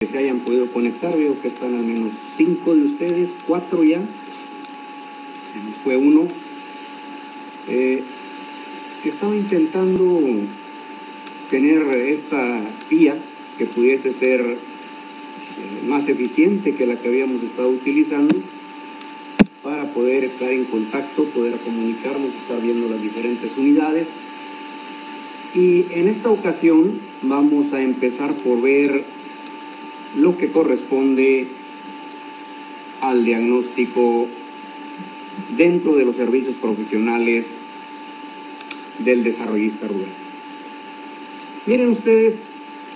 que se hayan podido conectar. Veo que están al menos 5 de ustedes, 4 ya. Se nos fue uno. Estaba intentando tener esta vía que pudiese ser más eficiente que la que habíamos estado utilizando para poder estar en contacto, poder comunicarnos, estar viendo las diferentes unidades. Y en esta ocasión vamos a empezar por ver lo que corresponde al diagnóstico dentro de los servicios profesionales del desarrollista rural. Miren ustedes,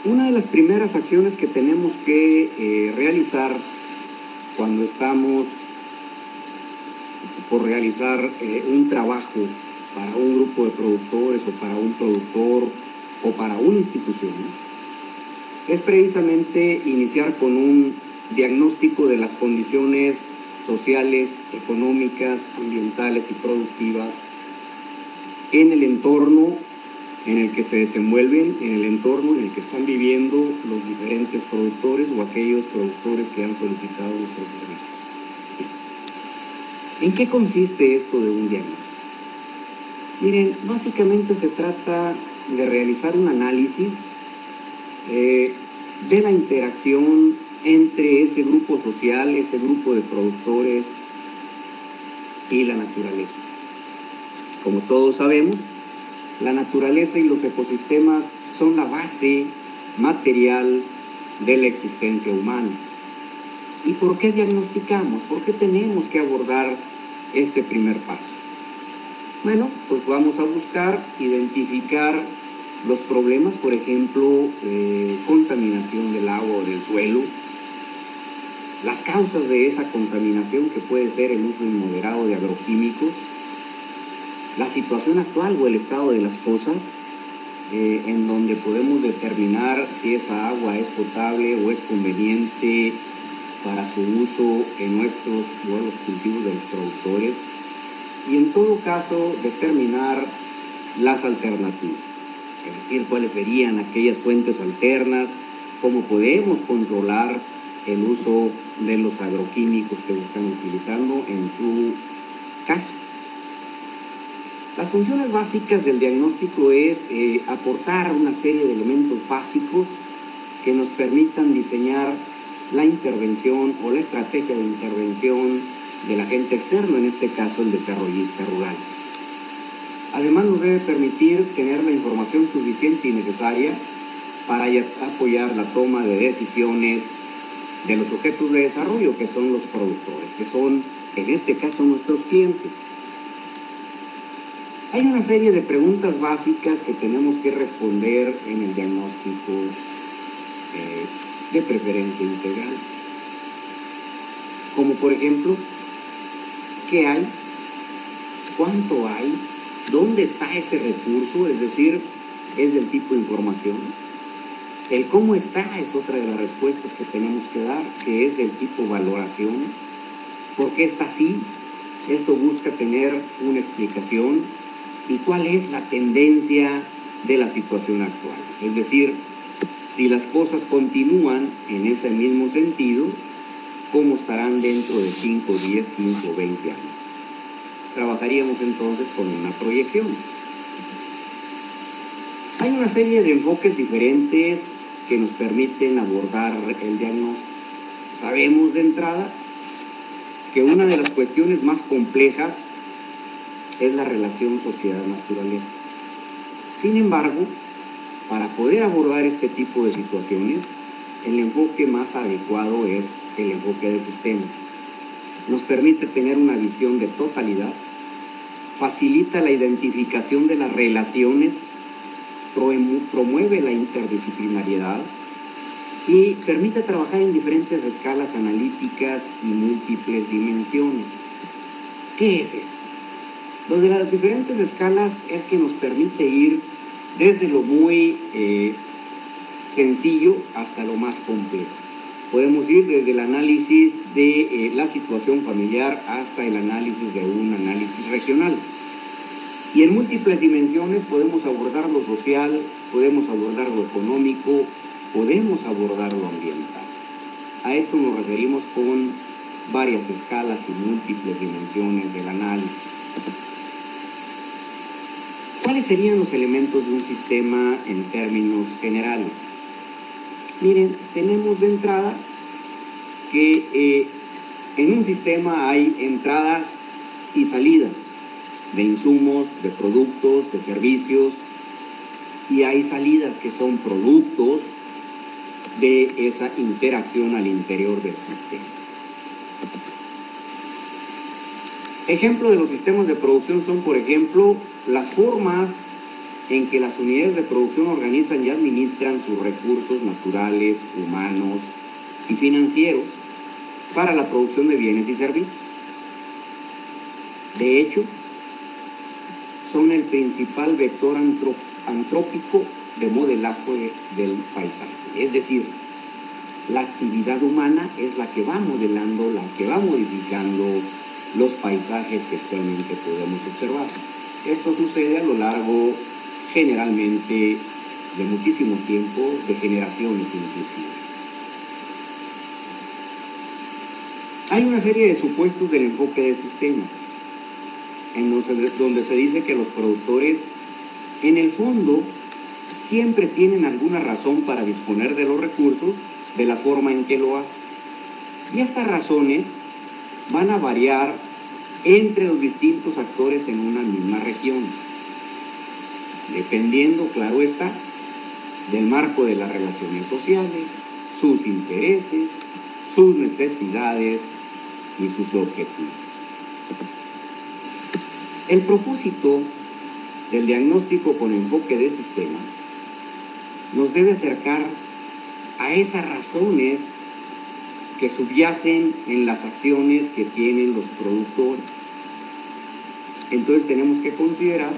una de las primeras acciones que tenemos que realizar cuando estamos por realizar un trabajo para un grupo de productores o para un productor o para una institución, es precisamente iniciar con un diagnóstico de las condiciones sociales, económicas, ambientales y productivas en el entorno en el que se desenvuelven, en el entorno en el que están viviendo los diferentes productores o aquellos productores que han solicitado nuestros servicios. ¿En qué consiste esto de un diagnóstico? Miren, básicamente se trata de realizar un análisis de la interacción entre ese grupo social, ese grupo de productores y la naturaleza. Como todos sabemos, la naturaleza y los ecosistemas son la base material de la existencia humana. ¿Y por qué diagnosticamos? ¿Por qué tenemos que abordar este primer paso? Bueno, pues vamos a buscar identificar los problemas, por ejemplo, contaminación del agua o del suelo, las causas de esa contaminación, que puede ser el uso inmoderado de agroquímicos, la situación actual o el estado de las cosas, en donde podemos determinar si esa agua es potable o es conveniente para su uso en nuestros o en los cultivos de los productores, y en todo caso determinar las alternativas, es decir, cuáles serían aquellas fuentes alternas, cómo podemos controlar el uso de los agroquímicos que se están utilizando en su caso. Las funciones básicas del diagnóstico es aportar una serie de elementos básicos que nos permitan diseñar la intervención o la estrategia de intervención del agente externo, en este caso el desarrollista rural. Además, nos debe permitir tener la información suficiente y necesaria para apoyar la toma de decisiones de los sujetos de desarrollo, que son los productores, que son, en este caso, nuestros clientes. Hay una serie de preguntas básicas que tenemos que responder en el diagnóstico de preferencia integral. Como por ejemplo, ¿qué hay? ¿Cuánto hay? ¿Dónde está ese recurso? Es decir, es del tipo información. El cómo está es otra de las respuestas que tenemos que dar, que es del tipo valoración. ¿Por qué está así? Esto busca tener una explicación. ¿Y cuál es la tendencia de la situación actual? Es decir, si las cosas continúan en ese mismo sentido, ¿cómo estarán dentro de 5, 10, 15 o 20 años? Trabajaríamos entonces con una proyección. Hay una serie de enfoques diferentes que nos permiten abordar el diagnóstico. Sabemos de entrada que una de las cuestiones más complejas es la relación sociedad-naturaleza. Sin embargo, para poder abordar este tipo de situaciones, el enfoque más adecuado es el enfoque de sistemas. Nos permite tener una visión de totalidad, facilita la identificación de las relaciones, promueve la interdisciplinariedad y permite trabajar en diferentes escalas analíticas y múltiples dimensiones. ¿Qué es esto? Lo de las diferentes escalas es que nos permite ir desde lo muy sencillo hasta lo más complejo. Podemos ir desde el análisis de la situación familiar hasta el análisis de un análisis regional. Y en múltiples dimensiones podemos abordar lo social, podemos abordar lo económico, podemos abordar lo ambiental. A esto nos referimos con varias escalas y múltiples dimensiones del análisis. ¿Cuáles serían los elementos de un sistema en términos generales? Miren, tenemos de entrada que en un sistema hay entradas y salidas de insumos, de productos, de servicios, y hay salidas que son productos de esa interacción al interior del sistema. Ejemplo de los sistemas de producción son, por ejemplo, las formas en que las unidades de producción organizan y administran sus recursos naturales, humanos y financieros para la producción de bienes y servicios. De hecho, son el principal vector antrópico de modelaje del paisaje. Es decir, la actividad humana es la que va modelando, la que va modificando los paisajes que actualmente podemos observar. Esto sucede a lo largo, generalmente, de muchísimo tiempo, de generaciones inclusive. Hay una serie de supuestos del enfoque de sistemas, en donde se dice que los productores, en el fondo, siempre tienen alguna razón para disponer de los recursos de la forma en que lo hacen. Y estas razones van a variar entre los distintos actores en una misma región, dependiendo, claro está, del marco de las relaciones sociales, sus intereses, sus necesidades y sus objetivos. El propósito del diagnóstico con enfoque de sistemas nos debe acercar a esas razones que subyacen en las acciones que tienen los productores. Entonces tenemos que considerar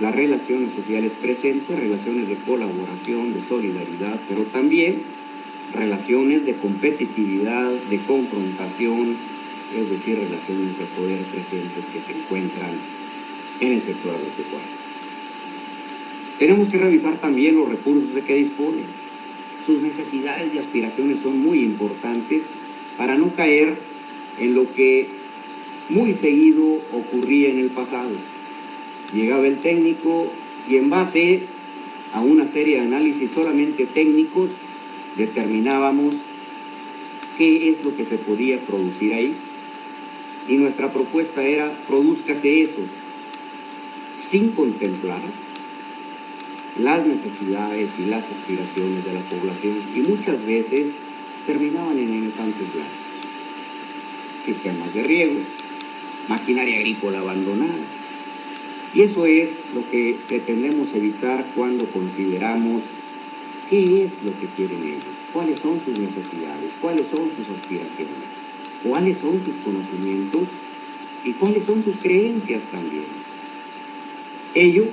las relaciones sociales presentes, relaciones de colaboración, de solidaridad, pero también relaciones de competitividad, de confrontación, es decir, relaciones de poder presentes que se encuentran en el sector agropecuario. Tenemos que revisar también los recursos de que disponen. Sus necesidades y aspiraciones son muy importantes para no caer en lo que muy seguido ocurría en el pasado. Llegaba el técnico y en base a una serie de análisis solamente técnicos determinábamos qué es lo que se podía producir ahí. Y nuestra propuesta era, produzcase eso, sin contemplar las necesidades y las aspiraciones de la población, y muchas veces terminaban en elefantes blancos. Sistemas de riego, maquinaria agrícola abandonada. Y eso es lo que pretendemos evitar cuando consideramos qué es lo que quieren ellos, cuáles son sus necesidades, cuáles son sus aspiraciones, cuáles son sus conocimientos y cuáles son sus creencias también. Ello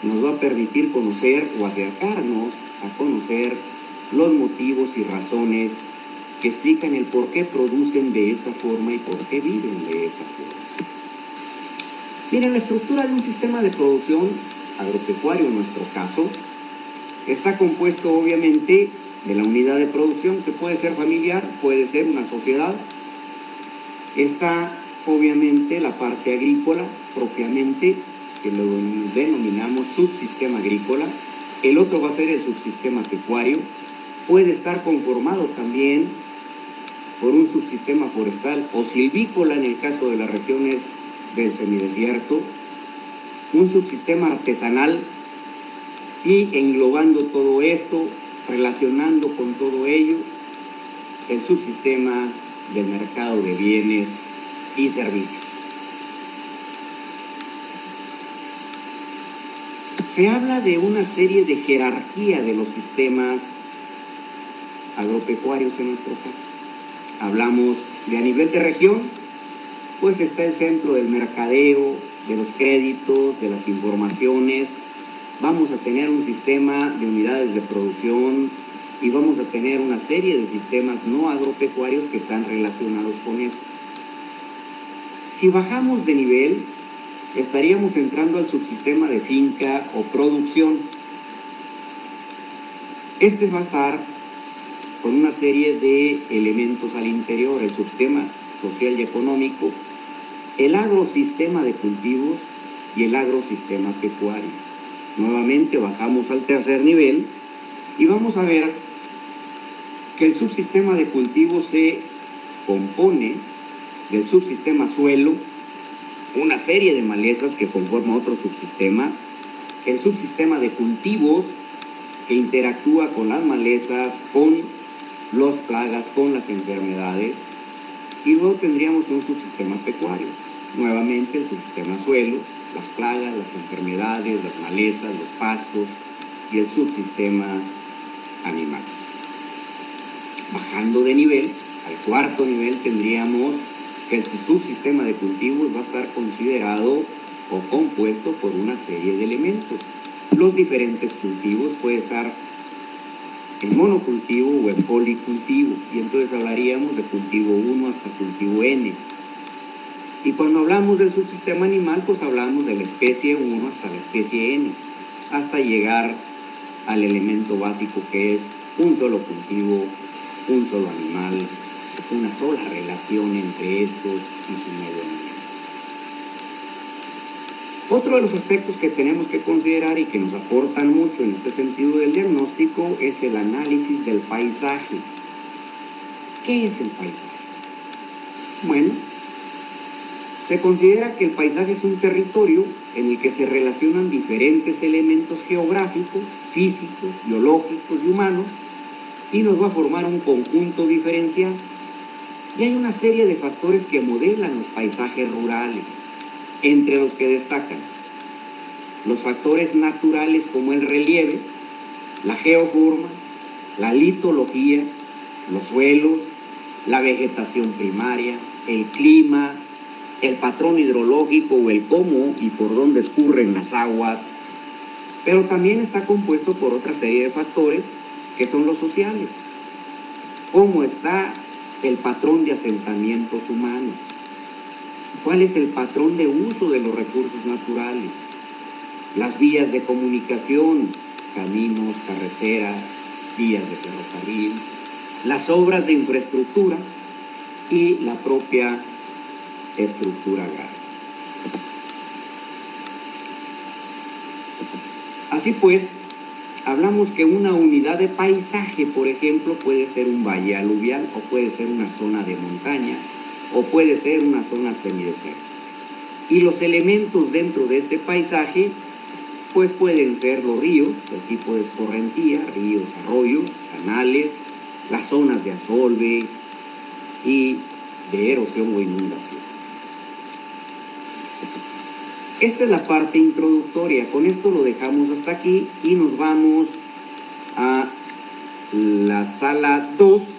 nos va a permitir conocer o acercarnos a conocer los motivos y razones que explican el por qué producen de esa forma y por qué viven de esa forma. Miren, la estructura de un sistema de producción agropecuario, en nuestro caso, está compuesto obviamente de la unidad de producción, que puede ser familiar, puede ser una sociedad. Está obviamente la parte agrícola propiamente, que lo denominamos subsistema agrícola. El otro va a ser el subsistema pecuario. Puede estar conformado también por un subsistema forestal o silvícola en el caso de las regiones del semidesierto, un subsistema artesanal, y englobando todo esto, relacionando con todo ello, el subsistema del mercado de bienes y servicios. Se habla de una serie de jerarquía de los sistemas agropecuarios en nuestro caso. Hablamos de a nivel de región, pues está el centro del mercadeo, de los créditos, de las informaciones. Vamos a tener un sistema de unidades de producción y vamos a tener una serie de sistemas no agropecuarios que están relacionados con esto. Si bajamos de nivel, estaríamos entrando al subsistema de finca o producción. Este va a estar con una serie de elementos al interior, el subsistema social y económico, el agrosistema de cultivos y el agrosistema pecuario. Nuevamente bajamos al tercer nivel y vamos a ver que el subsistema de cultivos se compone del subsistema suelo, una serie de malezas que conforma otro subsistema, el subsistema de cultivos que interactúa con las malezas, con las plagas, con las enfermedades, y luego tendríamos un subsistema pecuario, nuevamente el subsistema suelo, las plagas, las enfermedades, las malezas, los pastos y el subsistema animal. Bajando de nivel, al cuarto nivel tendríamos que el subsistema de cultivos va a estar considerado o compuesto por una serie de elementos. Los diferentes cultivos pueden estar en monocultivo o en policultivo, y entonces hablaríamos de cultivo 1 hasta cultivo N. Y cuando hablamos del subsistema animal, pues hablamos de la especie 1 hasta la especie N, hasta llegar al elemento básico que es un solo cultivo, un solo animal, una sola relación entre estos y su medio ambiente. Otro de los aspectos que tenemos que considerar y que nos aportan mucho en este sentido del diagnóstico es el análisis del paisaje. ¿Qué es el paisaje? Bueno, se considera que el paisaje es un territorio en el que se relacionan diferentes elementos geográficos, físicos, biológicos y humanos, y nos va a formar un conjunto diferencial. Y hay una serie de factores que modelan los paisajes rurales, entre los que destacan los factores naturales como el relieve, la geoforma, la litología, los suelos, la vegetación primaria, el clima, el patrón hidrológico o el cómo y por dónde escurren las aguas, pero también está compuesto por otra serie de factores que son los sociales. ¿Cómo está el patrón de asentamientos humanos? ¿Cuál es el patrón de uso de los recursos naturales? Las vías de comunicación, caminos, carreteras, vías de ferrocarril, las obras de infraestructura y la propia estructura agraria. Así pues, hablamos que una unidad de paisaje, por ejemplo, puede ser un valle aluvial o puede ser una zona de montaña o puede ser una zona semidesértica. Y los elementos dentro de este paisaje pues pueden ser los ríos, el tipo de escorrentía, ríos, arroyos, canales, las zonas de asolve y de erosión o inundación. Esta es la parte introductoria. Con esto lo dejamos hasta aquí y nos vamos a la sala 2,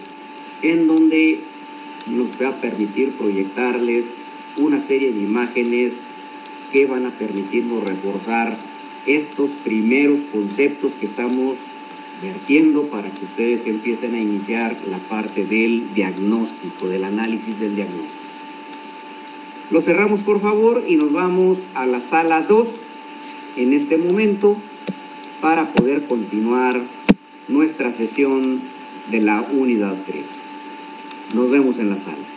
en donde nos va a permitir proyectarles una serie de imágenes que van a permitirnos reforzar estos primeros conceptos que estamos vertiendo para que ustedes empiecen a iniciar la parte del diagnóstico, del análisis del diagnóstico. Lo cerramos, por favor, y nos vamos a la sala 2 en este momento para poder continuar nuestra sesión de la unidad 3. Nos vemos en la sala.